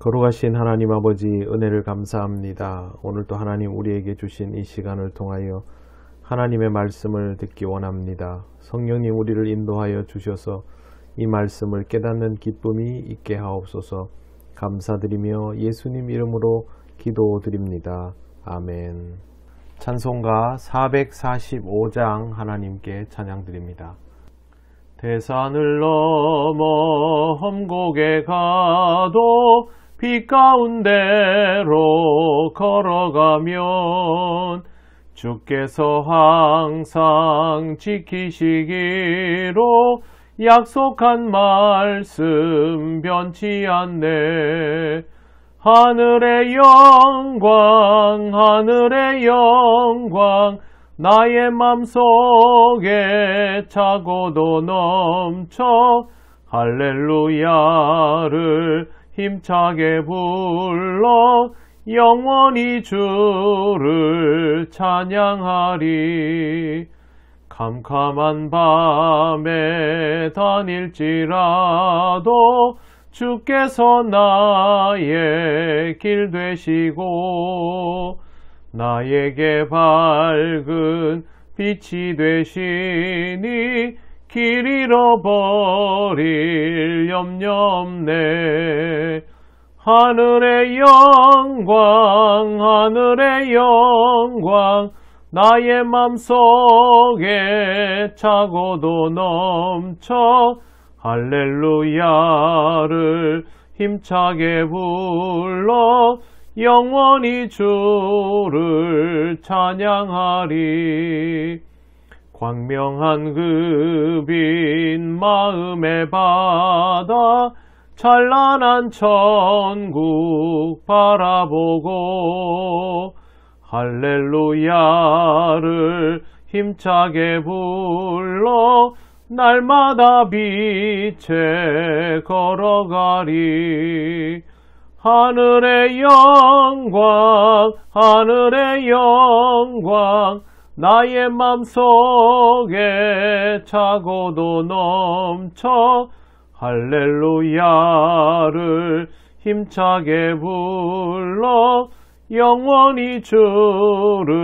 거룩하신 하나님 아버지 은혜를 감사합니다. 오늘도 하나님 우리에게 주신 이 시간을 통하여 하나님의 말씀을 듣기 원합니다. 성령님 우리를 인도하여 주셔서 이 말씀을 깨닫는 기쁨이 있게 하옵소서. 감사드리며 예수님 이름으로 기도드립니다. 아멘. 찬송가 445장 하나님께 찬양드립니다. 대산을 넘어 험곡에 가도 빛 가운데로 걸어가면 주께서 항상 지키시기로 약속한 말씀 변치 않네. 하늘의 영광 하늘의 영광 나의 맘속에 차고도 넘쳐 할렐루야를 힘차게 불러 영원히 주를 찬양하리. 캄캄한 밤에 다닐지라도 주께서 나의 길 되시고 나에게 밝은 빛이 되시니 길 잃어버릴 염려 없네. 하늘의 영광 하늘의 영광 나의 맘속에 차고도 넘쳐 할렐루야를 힘차게 불러 영원히 주를 찬양하리. 광명한 그 빛 마음의 바다 찬란한 천국 바라보고 할렐루야를 힘차게 불러 날마다 빛에 걸어가리. 하늘의 영광 하늘의 영광 나의 맘속에 차고도 넘쳐 할렐루야를 힘차게 불러 영원히 주를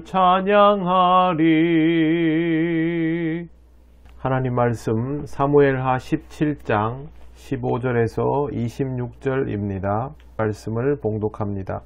찬양하리. 하나님 말씀 사무엘하 17장 15절에서 26절입니다. 말씀을 봉독합니다.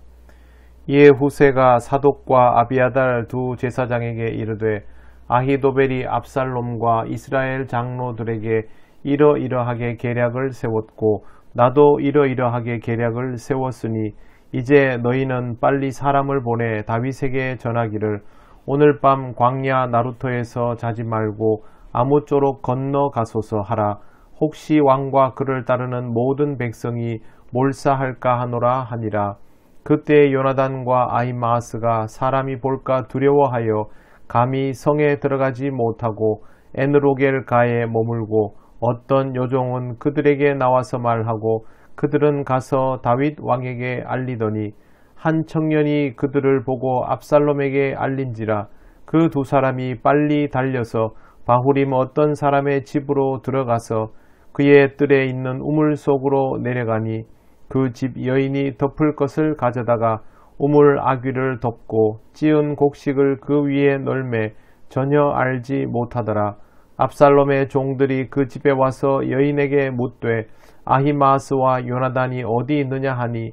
이에 후세가 사독과 아비아달 두 제사장에게 이르되 아히도벨이 압살롬과 이스라엘 장로들에게 이러이러하게 계략을 세웠고 나도 이러이러하게 계략을 세웠으니 이제 너희는 빨리 사람을 보내 다윗에게 전하기를 오늘 밤 광야 나루터에서 자지 말고 아무쪼록 건너가소서 하라. 혹시 왕과 그를 따르는 모든 백성이 몰사할까 하노라 하니라. 그때 요나단과 아히마아스가 사람이 볼까 두려워하여 감히 성에 들어가지 못하고 에느로겔가에 머물고 어떤 요종은 그들에게 나와서 말하고 그들은 가서 다윗 왕에게 알리더니 한 청년이 그들을 보고 압살롬에게 알린지라. 그 두 사람이 빨리 달려서 바후림 어떤 사람의 집으로 들어가서 그의 뜰에 있는 우물 속으로 내려가니 그 집 여인이 덮을 것을 가져다가 우물 아귀를 덮고 찌은 곡식을 그 위에 널매 전혀 알지 못하더라. 압살롬의 종들이 그 집에 와서 여인에게 묻되 아히마아스와 요나단이 어디 있느냐 하니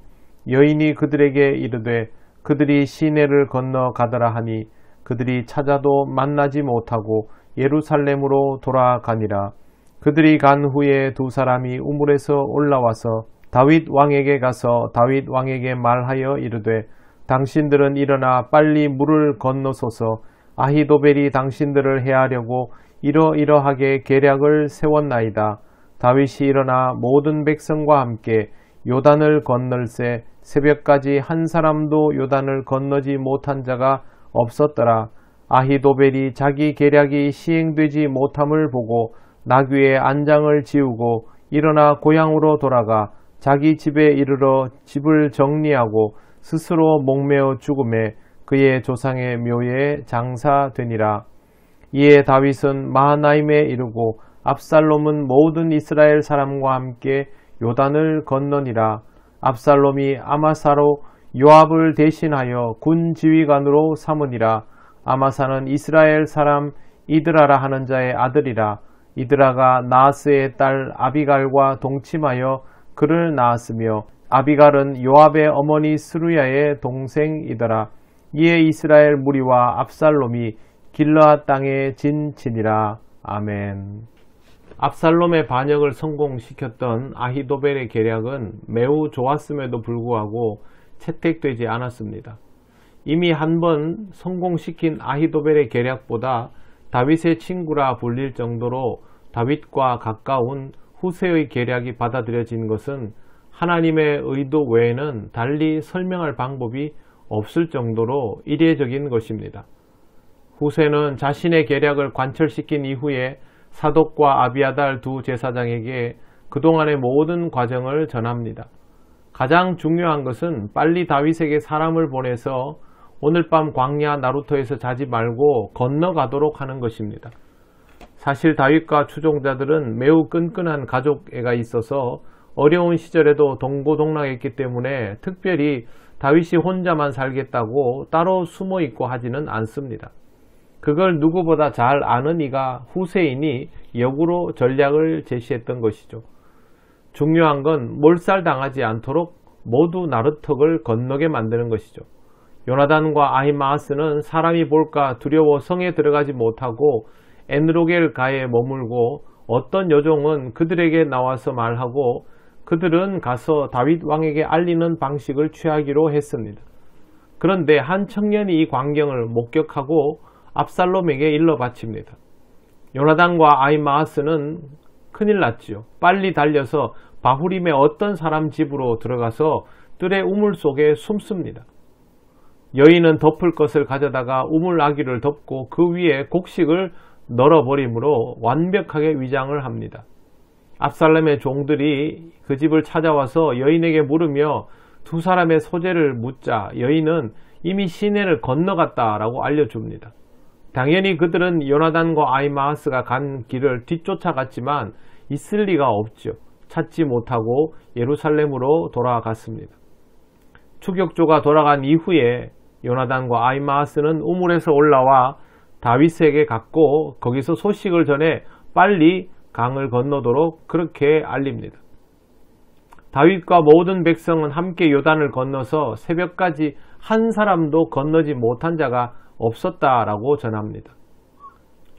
여인이 그들에게 이르되 그들이 시내를 건너가더라 하니 그들이 찾아도 만나지 못하고 예루살렘으로 돌아가니라. 그들이 간 후에 두 사람이 우물에서 올라와서 다윗 왕에게 가서 다윗 왕에게 말하여 이르되 당신들은 일어나 빨리 물을 건너소서. 아히도벨이 당신들을 해하려고 이러이러하게 계략을 세웠나이다. 다윗이 일어나 모든 백성과 함께 요단을 건널새 새벽까지 한 사람도 요단을 건너지 못한 자가 없었더라. 아히도벨이 자기 계략이 시행되지 못함을 보고 나귀의 안장을 지우고 일어나 고향으로 돌아가 자기 집에 이르러 집을 정리하고 스스로 목매어 죽음에 그의 조상의 묘에 장사되니라. 이에 다윗은 마하나임에 이르고 압살롬은 모든 이스라엘 사람과 함께 요단을 건너니라. 압살롬이 아마사로 요압을 대신하여 군 지휘관으로 삼으니라. 아마사는 이스라엘 사람 이드라라 하는 자의 아들이라. 이드라가 나하스의 딸 아비갈과 동침하여 그를 낳았으며 아비갈은 요압의 어머니 스루야의 동생이더라. 이에 이스라엘 무리와 압살롬이 길르앗 땅에 진치니라. 아멘. 압살롬의 반역을 성공시켰던 아히도벨의 계략은 매우 좋았음에도 불구하고 채택되지 않았습니다. 이미 한 번 성공시킨 아히도벨의 계략보다 다윗의 친구라 불릴 정도로 다윗과 가까운 후세의 계략이 받아들여진 것은 하나님의 의도 외에는 달리 설명할 방법이 없을 정도로 이례적인 것입니다. 후세는 자신의 계략을 관철시킨 이후에 사독과 아비아달 두 제사장에게 그동안의 모든 과정을 전합니다. 가장 중요한 것은 빨리 다윗에게 사람을 보내서 오늘 밤 광야 나루터에서 자지 말고 건너가도록 하는 것입니다. 사실 다윗과 추종자들은 매우 끈끈한 가족애가 있어서 어려운 시절에도 동고동락했기 때문에 특별히 다윗이 혼자만 살겠다고 따로 숨어 있고 하지는 않습니다. 그걸 누구보다 잘 아는 이가 후세이니 역으로 전략을 제시했던 것이죠. 중요한 건 몰살당하지 않도록 모두 나루턱을 건너게 만드는 것이죠. 요나단과 아히마아스는 사람이 볼까 두려워 성에 들어가지 못하고 엔로겔 가에 머물고 어떤 여종은 그들에게 나와서 말하고 그들은 가서 다윗 왕에게 알리는 방식을 취하기로 했습니다. 그런데 한 청년이 이 광경을 목격하고 압살롬에게 일러 바칩니다. 요나단과 아히마아스는 큰일 났지요. 빨리 달려서 바후림의 어떤 사람 집으로 들어가서 뜰의 우물 속에 숨습니다. 여인은 덮을 것을 가져다가 우물 아기를 덮고 그 위에 곡식을 널어버림으로 완벽하게 위장을 합니다. 압살롬의 종들이 그 집을 찾아와서 여인에게 물으며 두 사람의 소재를 묻자 여인은 이미 시내를 건너갔다라고 알려줍니다. 당연히 그들은 요나단과 아히마아스가 간 길을 뒤쫓아갔지만 있을 리가 없죠. 찾지 못하고 예루살렘으로 돌아갔습니다. 추격조가 돌아간 이후에 요나단과 아히마아스는 우물에서 올라와 다윗에게 갔고 거기서 소식을 전해 빨리 강을 건너도록 그렇게 알립니다. 다윗과 모든 백성은 함께 요단을 건너서 새벽까지 한 사람도 건너지 못한 자가 없었다라고 전합니다.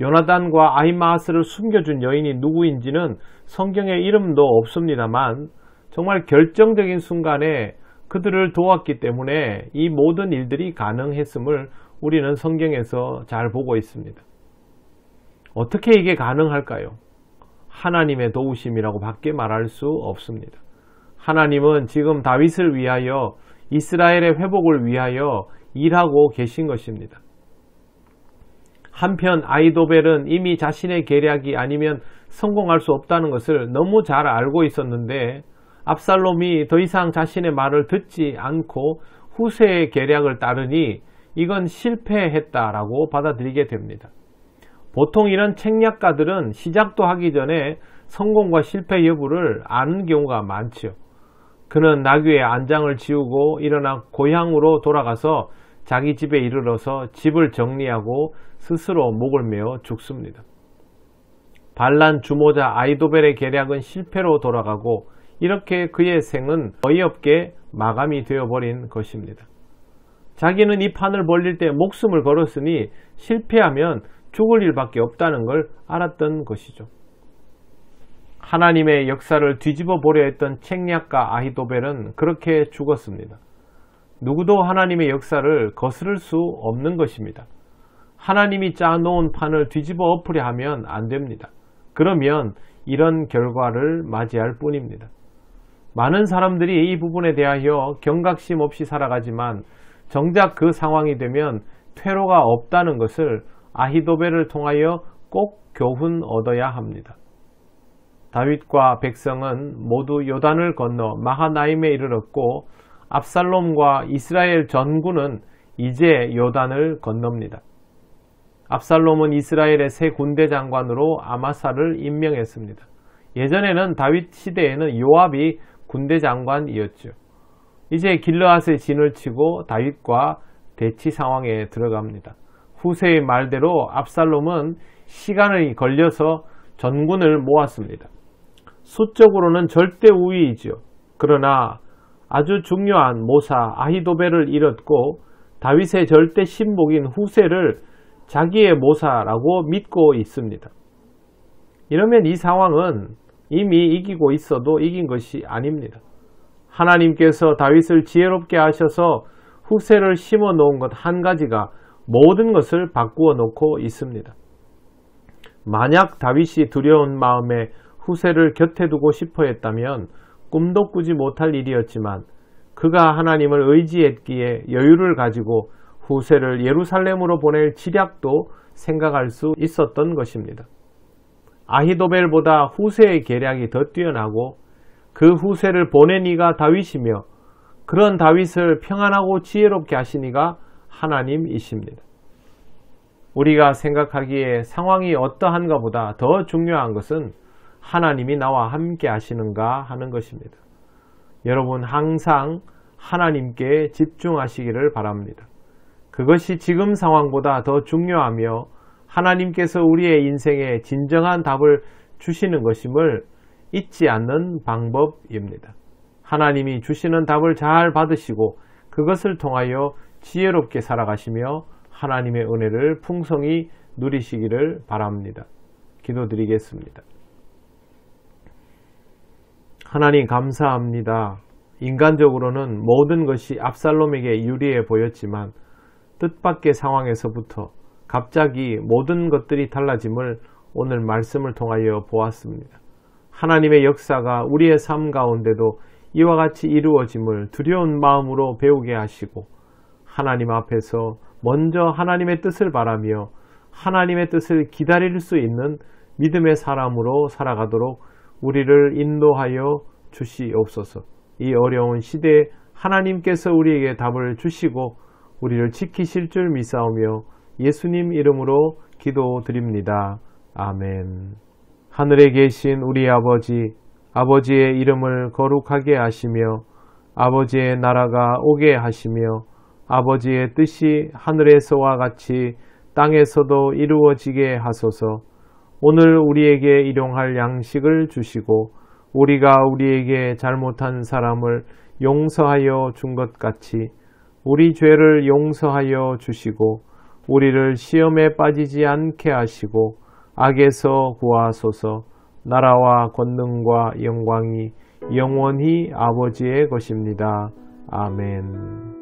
요나단과 아히마아스를 숨겨준 여인이 누구인지는 성경에 이름도 없습니다만 정말 결정적인 순간에 그들을 도왔기 때문에 이 모든 일들이 가능했음을 우리는 성경에서 잘 보고 있습니다. 어떻게 이게 가능할까요? 하나님의 도우심이라고 밖에 말할 수 없습니다. 하나님은 지금 다윗을 위하여 이스라엘의 회복을 위하여 일하고 계신 것입니다. 한편 아히도벨은 이미 자신의 계략이 아니면 성공할 수 없다는 것을 너무 잘 알고 있었는데 압살롬이 더 이상 자신의 말을 듣지 않고 후세의 계략을 따르니 이건 실패했다라고 받아들이게 됩니다. 보통 이런 책략가들은 시작도 하기 전에 성공과 실패 여부를 아는 경우가 많죠. 그는 나귀의 안장을 지우고 일어나 고향으로 돌아가서 자기 집에 이르러서 집을 정리하고 스스로 목을 메어 죽습니다. 반란 주모자 아히도벨의 계략은 실패로 돌아가고 이렇게 그의 생은 어이없게 마감이 되어버린 것입니다. 자기는 이 판을 벌릴 때 목숨을 걸었으니 실패하면 죽을 일밖에 없다는 걸 알았던 것이죠. 하나님의 역사를 뒤집어 보려 했던 책략가 아히도벨은 그렇게 죽었습니다. 누구도 하나님의 역사를 거스를 수 없는 것입니다. 하나님이 짜놓은 판을 뒤집어 엎으려 하면 안 됩니다. 그러면 이런 결과를 맞이할 뿐입니다. 많은 사람들이 이 부분에 대하여 경각심 없이 살아가지만 정작 그 상황이 되면 퇴로가 없다는 것을 아히도벨을 통하여 꼭 교훈 얻어야 합니다. 다윗과 백성은 모두 요단을 건너 마하나임에 이르렀고 압살롬과 이스라엘 전군은 이제 요단을 건넙니다. 압살롬은 이스라엘의 새 군대 장관으로 아마사를 임명했습니다. 예전에는 다윗 시대에는 요압이 군대 장관이었죠. 이제 길르앗의 진을 치고 다윗과 대치 상황에 들어갑니다. 후세의 말대로 압살롬은 시간이 걸려서 전군을 모았습니다. 수적으로는 절대 우위이죠. 그러나 아주 중요한 모사 아히도벨을 잃었고 다윗의 절대 신복인 후세를 자기의 모사라고 믿고 있습니다. 이러면 이 상황은 이미 이기고 있어도 이긴 것이 아닙니다. 하나님께서 다윗을 지혜롭게 하셔서 후세를 심어 놓은 것 한 가지가 모든 것을 바꾸어 놓고 있습니다. 만약 다윗이 두려운 마음에 후세를 곁에 두고 싶어 했다면 꿈도 꾸지 못할 일이었지만 그가 하나님을 의지했기에 여유를 가지고 후세를 예루살렘으로 보낼 지략도 생각할 수 있었던 것입니다. 아히도벨보다 후세의 계략이 더 뛰어나고 그 후세를 보낸 이가 다윗이며 그런 다윗을 평안하고 지혜롭게 하신 이가 하나님이십니다. 우리가 생각하기에 상황이 어떠한가 보다 더 중요한 것은 하나님이 나와 함께 하시는가 하는 것입니다. 여러분 항상 하나님께 집중하시기를 바랍니다. 그것이 지금 상황보다 더 중요하며 하나님께서 우리의 인생에 진정한 답을 주시는 것임을 잊지 않는 방법입니다. 하나님이 주시는 답을 잘 받으시고 그것을 통하여 지혜롭게 살아가시며 하나님의 은혜를 풍성히 누리시기를 바랍니다. 기도드리겠습니다. 하나님 감사합니다. 인간적으로는 모든 것이 압살롬에게 유리해 보였지만 뜻밖의 상황에서부터 갑자기 모든 것들이 달라짐을 오늘 말씀을 통하여 보았습니다. 하나님의 역사가 우리의 삶 가운데도 이와 같이 이루어짐을 두려운 마음으로 배우게 하시고 하나님 앞에서 먼저 하나님의 뜻을 바라며 하나님의 뜻을 기다릴 수 있는 믿음의 사람으로 살아가도록 우리를 인도하여 주시옵소서. 이 어려운 시대에 하나님께서 우리에게 답을 주시고 우리를 지키실 줄 믿사오며 예수님 이름으로 기도드립니다. 아멘. 하늘에 계신 우리 아버지, 아버지의 이름을 거룩하게 하시며 아버지의 나라가 오게 하시며 아버지의 뜻이 하늘에서와 같이 땅에서도 이루어지게 하소서. 오늘 우리에게 일용할 양식을 주시고 우리가 우리에게 잘못한 사람을 용서하여 준 것 같이 우리 죄를 용서하여 주시고 우리를 시험에 빠지지 않게 하시고 악에서 구하소서. 나라와 권능과 영광이 영원히 아버지의 것입니다. 아멘.